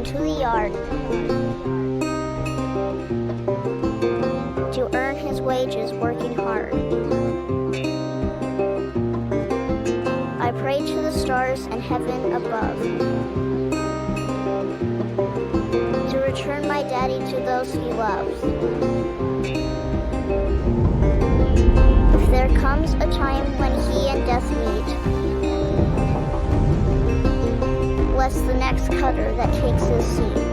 to the yard to earn his wages working hard. I pray to the stars and heaven above to return my daddy to those he loves. If there comes a time when he and death meet, bless the next cutter that takes his seat.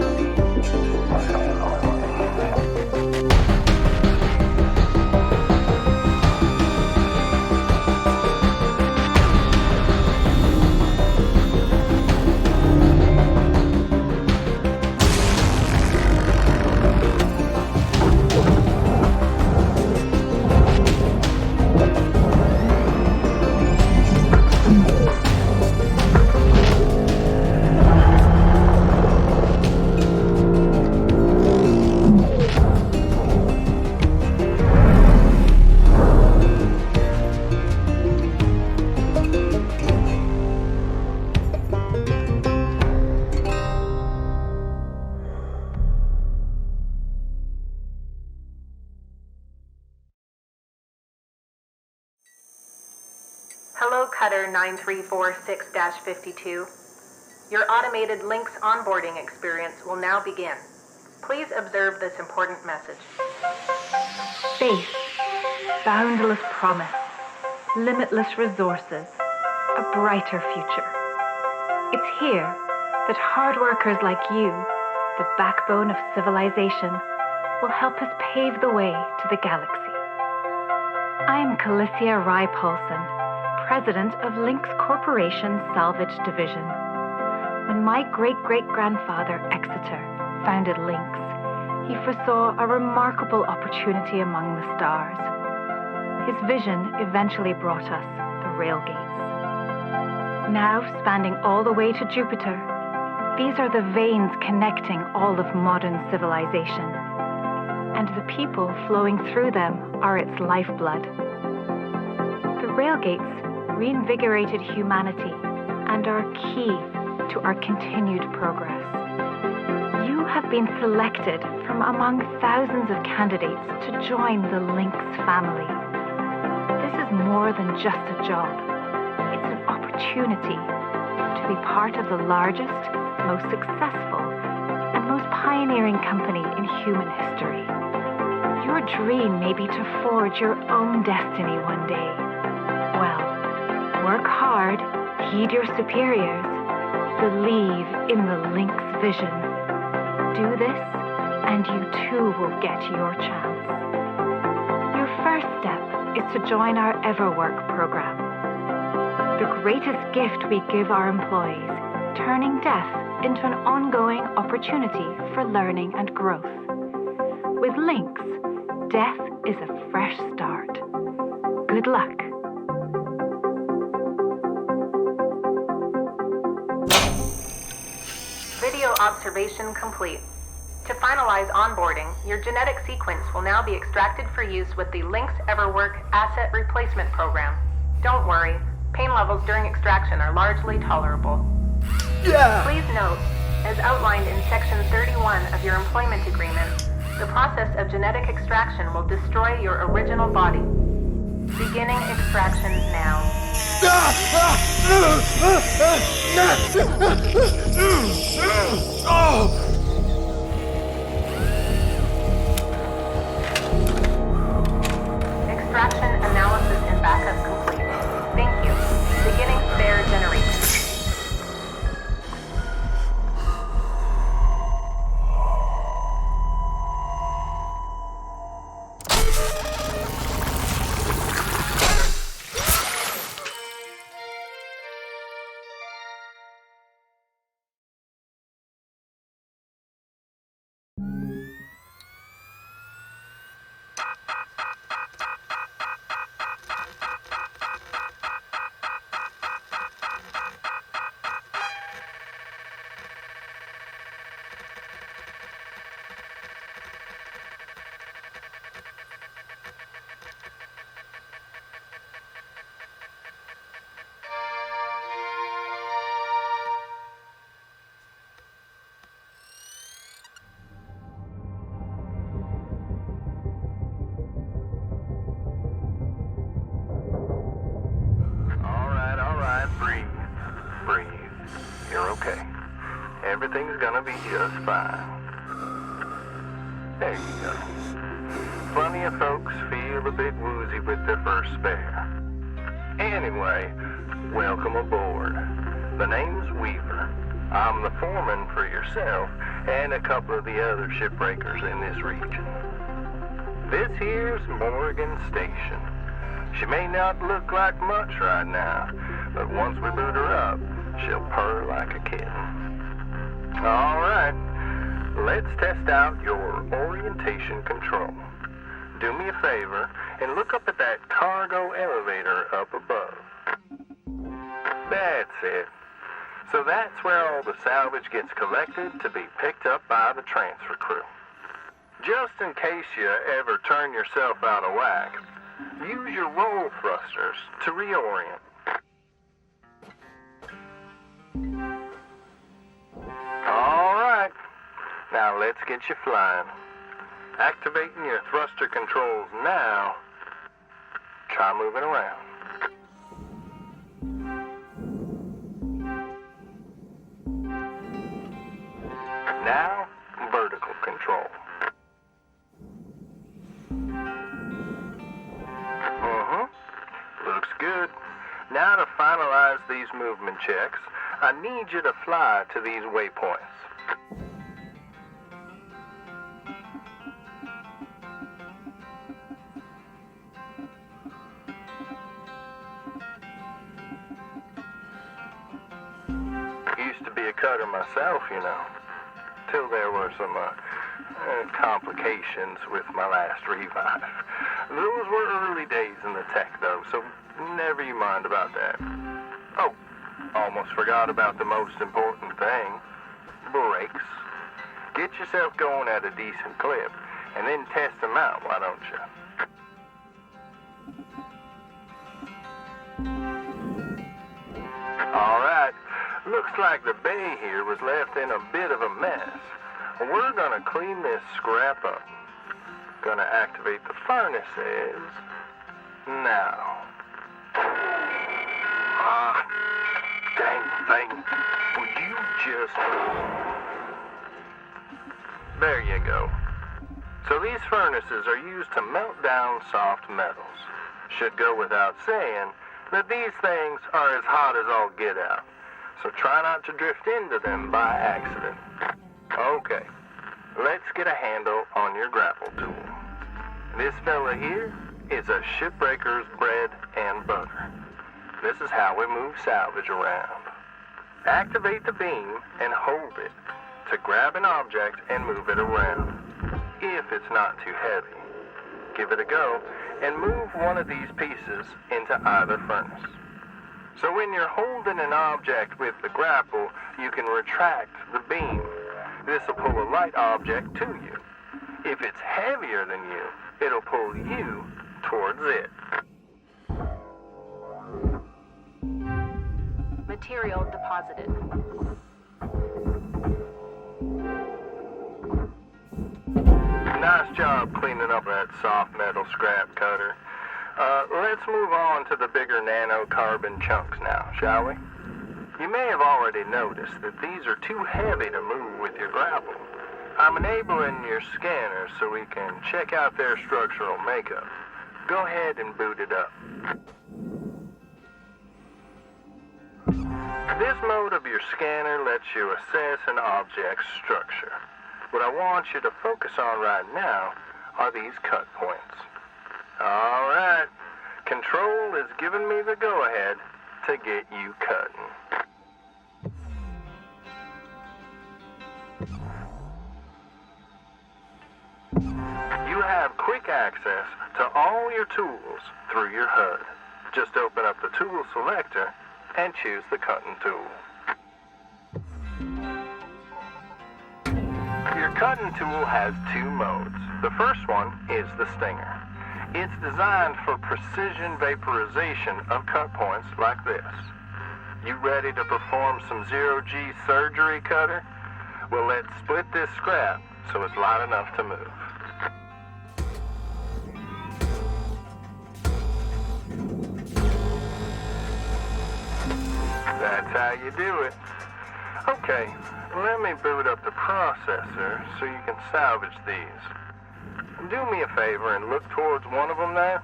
Hello, Cutter 9346-52. Your automated Lynx onboarding experience will now begin. Please observe this important message. Faith, boundless promise, limitless resources, a brighter future. It's here that hard workers like you, the backbone of civilization, will help us pave the way to the galaxy. I'm Calicia Rye Paulson, president of Lynx Corporation's Salvage Division. When my great-great-grandfather, Exeter, founded Lynx, he foresaw a remarkable opportunity among the stars. His vision eventually brought us the railgates. Now spanning all the way to Jupiter, these are the veins connecting all of modern civilization, and the people flowing through them are its lifeblood. The railgates reinvigorated humanity and are key to our continued progress. You have been selected from among thousands of candidates to join the Lynx family. This is more than just a job. It's an opportunity to be part of the largest, most successful, and most pioneering company in human history. Your dream may be to forge your own destiny one day. Well, work hard, heed your superiors, believe in the Lynx vision. Do this, and you too will get your chance. Your first step is to join our EverWork program. The greatest gift we give our employees, turning death into an ongoing opportunity for learning and growth. With Lynx, death is a fresh start. Good luck. Video observation complete. To finalize onboarding, your genetic sequence will now be extracted for use with the Lynx EverWork Asset Replacement Program. Don't worry, pain levels during extraction are largely tolerable. Please note, as outlined in Section 31 of your employment agreement, the process of genetic extraction will destroy your original body. Beginning extraction now. Extraction analysis and backup complete. Thank you. Beginning spare generation. everything's gonna be just fine. There you go. Plenty of folks feel a bit woozy with their first spare. Anyway, welcome aboard. The name's Weaver. I'm the foreman for yourself and a couple of the other shipbreakers in this region. This here's Morgan Station. She may not look like much right now, but once we boot her up, she'll purr like a kitten. All right, let's test out your orientation control. Do me a favor and look up at that cargo elevator up above. That's it. So that's where all the salvage gets collected to be picked up by the transfer crew. Just in case you ever turn yourself out of whack, use your roll thrusters to reorient. All right, now let's get you flying. Activating your thruster controls now. Try moving around. Now, vertical control. Looks good. Now to finalize these movement checks, I need you to fly to these waypoints. Used to be a cutter myself, you know, till there were some complications with my last revive. Those were early days in the tech, though, so never you mind about that. Oh, almost forgot about the most important thing, brakes. Get yourself going at a decent clip, and then test them out, why don't you? All right, looks like the bay here was left in a bit of a mess. We're gonna clean this scrap up. Gonna activate the furnaces now. Dang thing. Would you just... There you go. So these furnaces are used to melt down soft metals. Should go without saying that these things are as hot as all get out. So try not to drift into them by accident. Okay, let's get a handle on your grapple tool. This fella here is a shipbreaker's bread and butter. This is how we move salvage around. Activate the beam and hold it to grab an object and move it around. If it's not too heavy, give it a go and move one of these pieces into either furnace. So when you're holding an object with the grapple, you can retract the beam. This will pull a light object to you. If it's heavier than you, it'll pull you towards it. Material deposited. Nice job cleaning up that soft metal scrap cutter. Let's move on to the bigger nanocarbon chunks now, shall we? You may have already noticed that these are too heavy to move with your grapple. I'm enabling your scanner so we can check out their structural makeup. Go ahead and boot it up. This mode of your scanner lets you assess an object's structure. What I want you to focus on right now are these cut points. All right, Control is giving me the go-ahead to get you cutting. You have quick access to all your tools through your HUD. Just open up the tool selector and choose the cutting tool. Your cutting tool has two modes. The first one is the Stinger. It's designed for precision vaporization of cut points like this. You ready to perform some zero-G surgery, cutter? Well, let's split this scrap so it's light enough to move. That's how you do it. Okay, let me boot up the processor so you can salvage these. Do me a favor and look towards one of them there,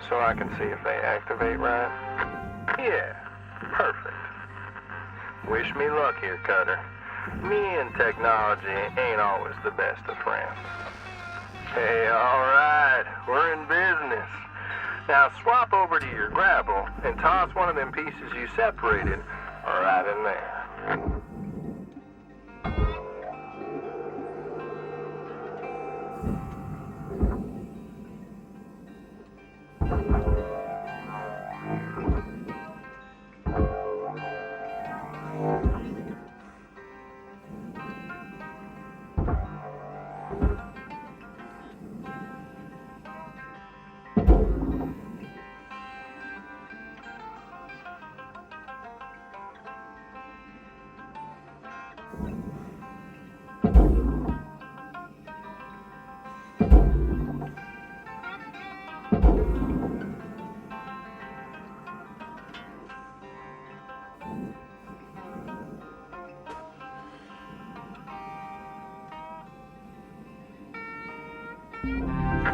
so I can see if they activate right. Yeah, perfect. Wish me luck here, Cutter. Me and technology ain't always the best of friends. Hey, alright, we're in business. Now swap over to your grapple and toss one of them pieces you separated right in there.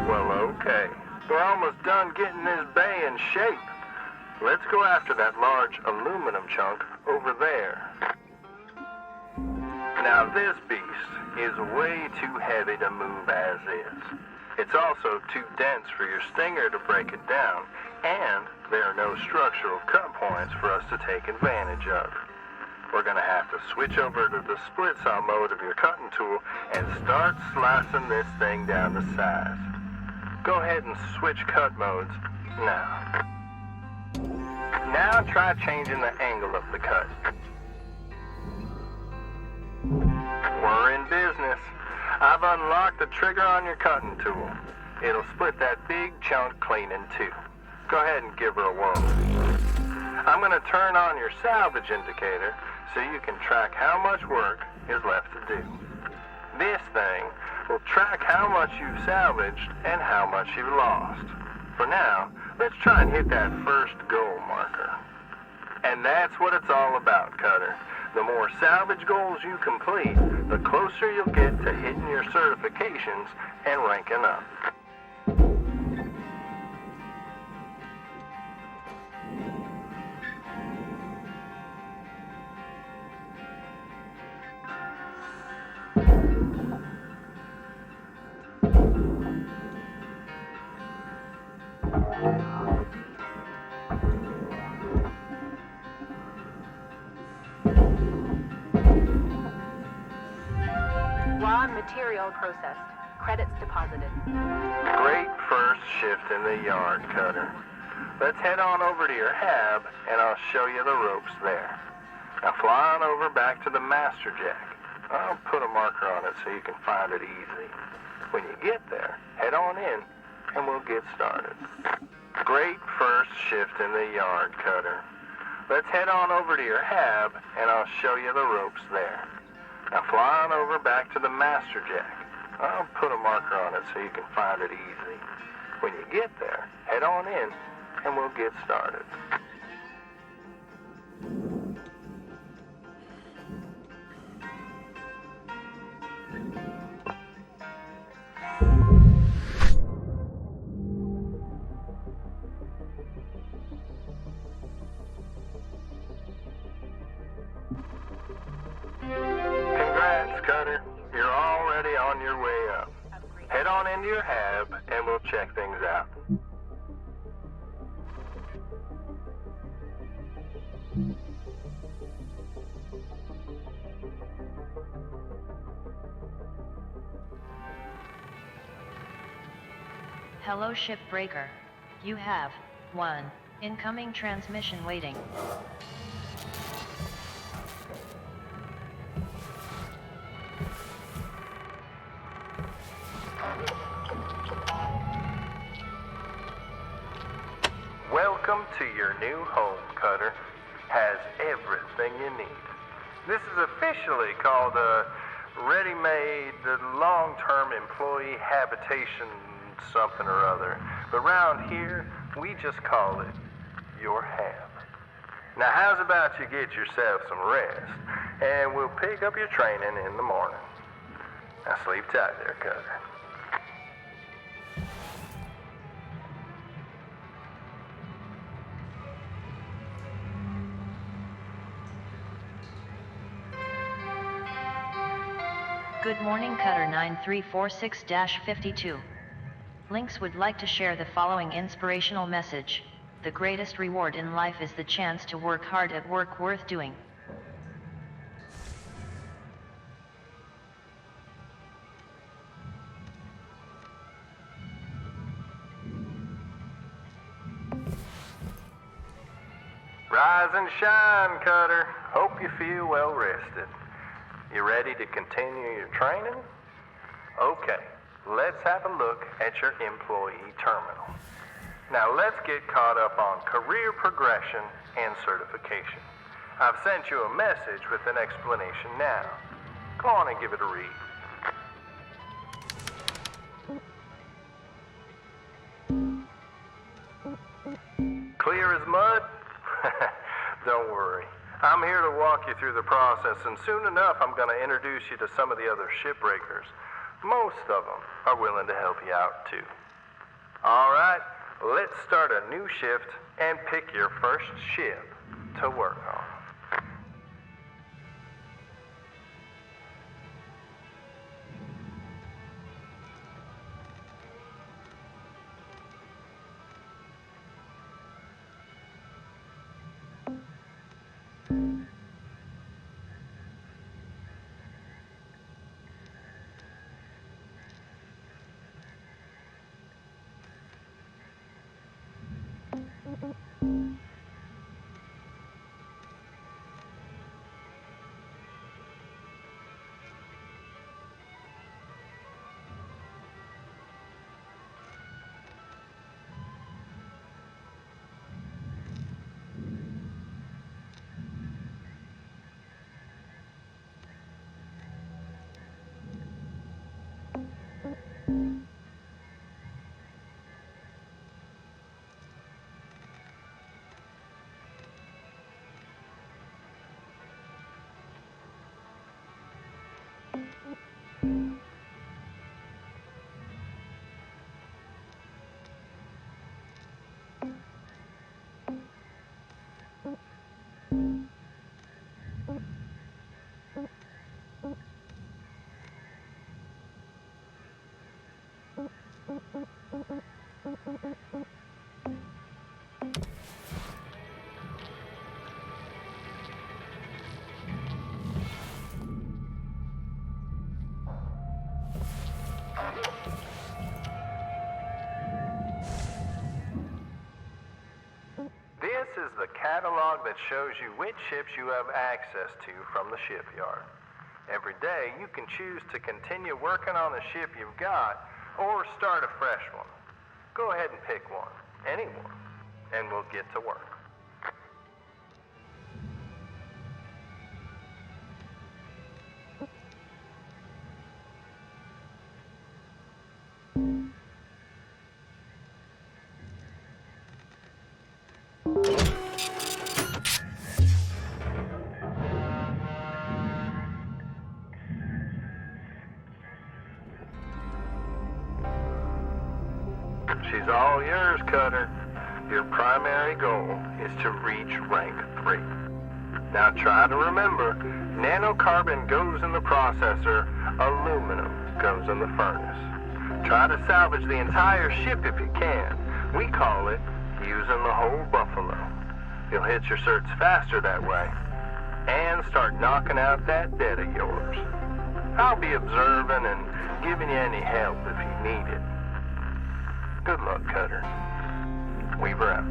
Well, okay. We're almost done getting this bay in shape. Let's go after that large aluminum chunk over there. Now this beast is way too heavy to move as is. It's also too dense for your stinger to break it down, and there are no structural cut points for us to take advantage of. We're gonna have to switch over to the split saw mode of your cutting tool and start slicing this thing down to size. Go ahead and switch cut modes now. Now try changing the angle of the cut. We're in business. I've unlocked the trigger on your cutting tool. It'll split that big chunk clean in two. Go ahead and give her a whirl. I'm gonna turn on your salvage indicator so you can track how much work is left to do. This thing will track how much you've salvaged and how much you've lost. For now, let's try and hit that first goal marker. And that's what it's all about, Cutter. The more salvage goals you complete, the closer you'll get to hitting your certifications and ranking up. Raw material processed. Credits deposited. Great first shift in the yard, Cutter. Let's head on over to your hab, and I'll show you the ropes there. Now fly on over back to the master jack. I'll put a marker on it so you can find it easy. When you get there, head on in, and we'll get started. Great first shift in the yard, Cutter. Let's head on over to your hab, and I'll show you the ropes there. Now fly on over back to the master jack. I'll put a marker on it so you can find it easy. When you get there, head on in, and we'll get started. Congrats, Cutter. You're already on your way up. Head on into your hab, and we'll check things out. Hello, Shipbreaker. You have 1 incoming transmission waiting. Welcome to your new home, Cutter. Has everything you need. This is officially called a ready-made long-term employee habitation something or other. But around here, we just call it your hab. Now how's about you get yourself some rest? and we'll pick up your training in the morning. Now sleep tight there, Cutter. Good morning, Cutter 9346-52. Lynx would like to share the following inspirational message. The greatest reward in life is the chance to work hard at work worth doing. Rise and shine, Cutter. Hope you feel well rested. You ready to continue your training? Okay, let's have a look at your employee terminal. Now let's get caught up on career progression and certification. I've sent you a message with an explanation now. Go on and give it a read. Clear as mud? Don't worry. I'm here to walk you through the process, and soon enough I'm going to introduce you to some of the other shipbreakers. Most of them are willing to help you out too. All right, let's start a new shift and pick your first ship to work on. This is the catalog that shows you which ships you have access to from the shipyard. Every day, you can choose to continue working on the ship you've got or start a fresh one. Go ahead and pick one, any one, and we'll get to work. She's all yours, Cutter. Your primary goal is to reach rank 3. Now try to remember, nanocarbon goes in the processor, aluminum goes in the furnace. Try to salvage the entire ship if you can. We call it using the whole buffalo. You'll hit your certs faster that way, and start knocking out that debt of yours. I'll be observing and giving you any help if you need it. Good luck, Cutter. Weaver out.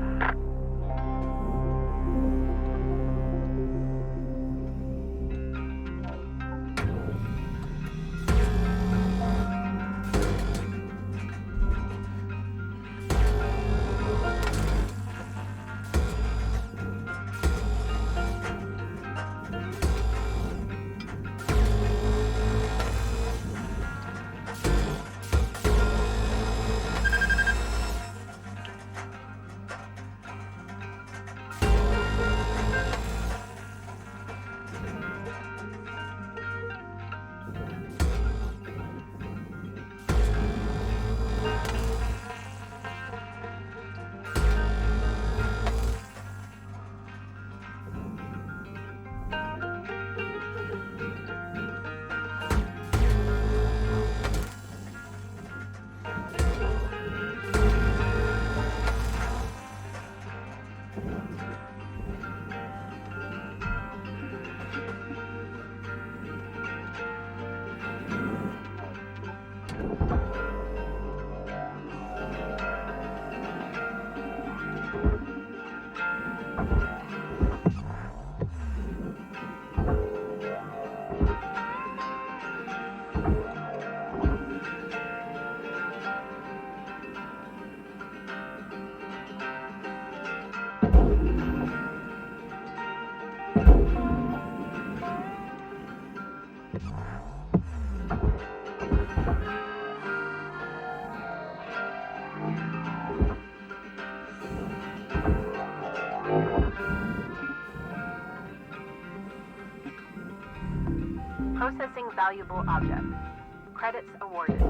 valuable object. Credits awarded.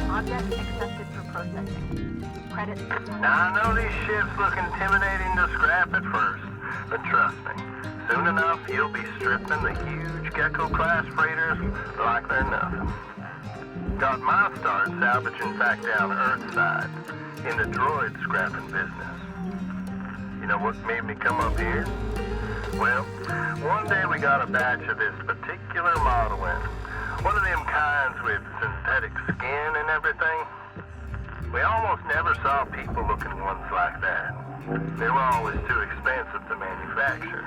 Object accepted for processing. Credits. Now, I know these ships look intimidating to scrap at first, but trust me, soon enough you'll be stripping the huge Gecko-class freighters like they're nothing. Got my start salvaging back down Earthside in the droid scrapping business. You know what made me come up here? Well, one day we got a batch of this particular model in. One of them kinds with synthetic skin and everything. We almost never saw people looking ones like that. They were always too expensive to manufacture.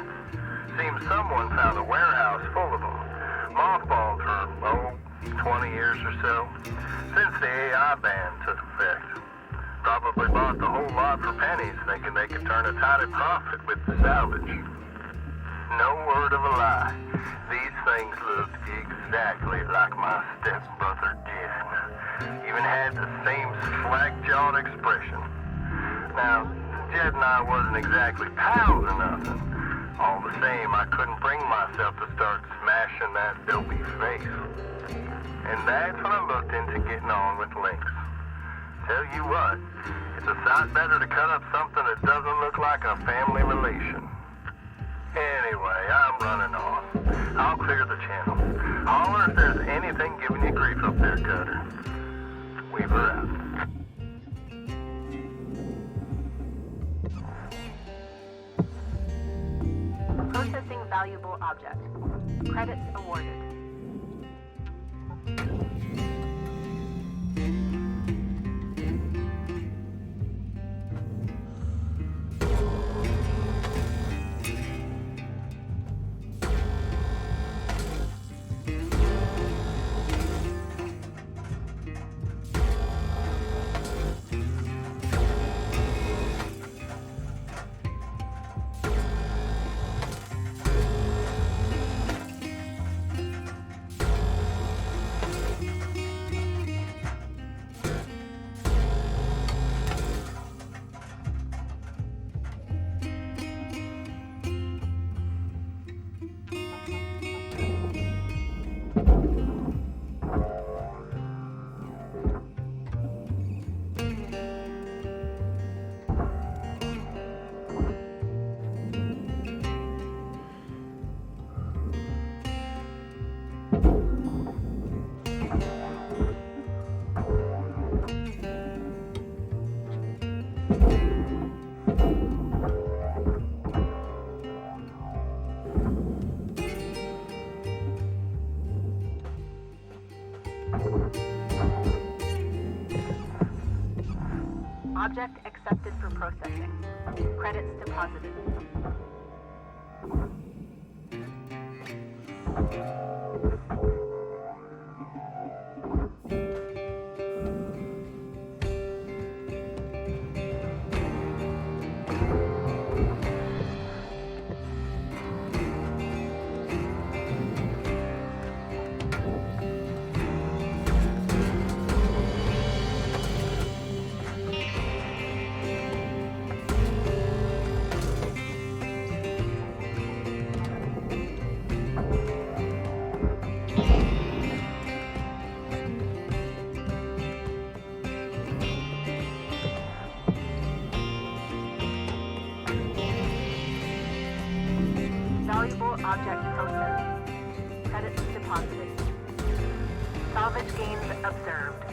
Seems someone found a warehouse full of them, mothballed for, 20 years or so, since the AI ban took effect. Probably bought the whole lot for pennies, thinking they could turn a tidy profit with the salvage. No word of a lie. These things looked exactly like my stepbrother Jed. Even had the same slack-jawed expression. Now, Jed and I wasn't exactly pals or nothing. All the same, I couldn't bring myself to start smashing that dopey face. And that's when I looked into getting on with Lynx. Tell you what, it's a sight better to cut up something that doesn't look like a family relation. Anyway, I'm running on. I'll clear the channel. Holler if there's anything giving you grief up there, Cutter. Weaver out. Processing valuable object. Credits awarded. Object accepted for processing. Credits deposited. Valuable object processed. Credits deposited. Salvage gains observed.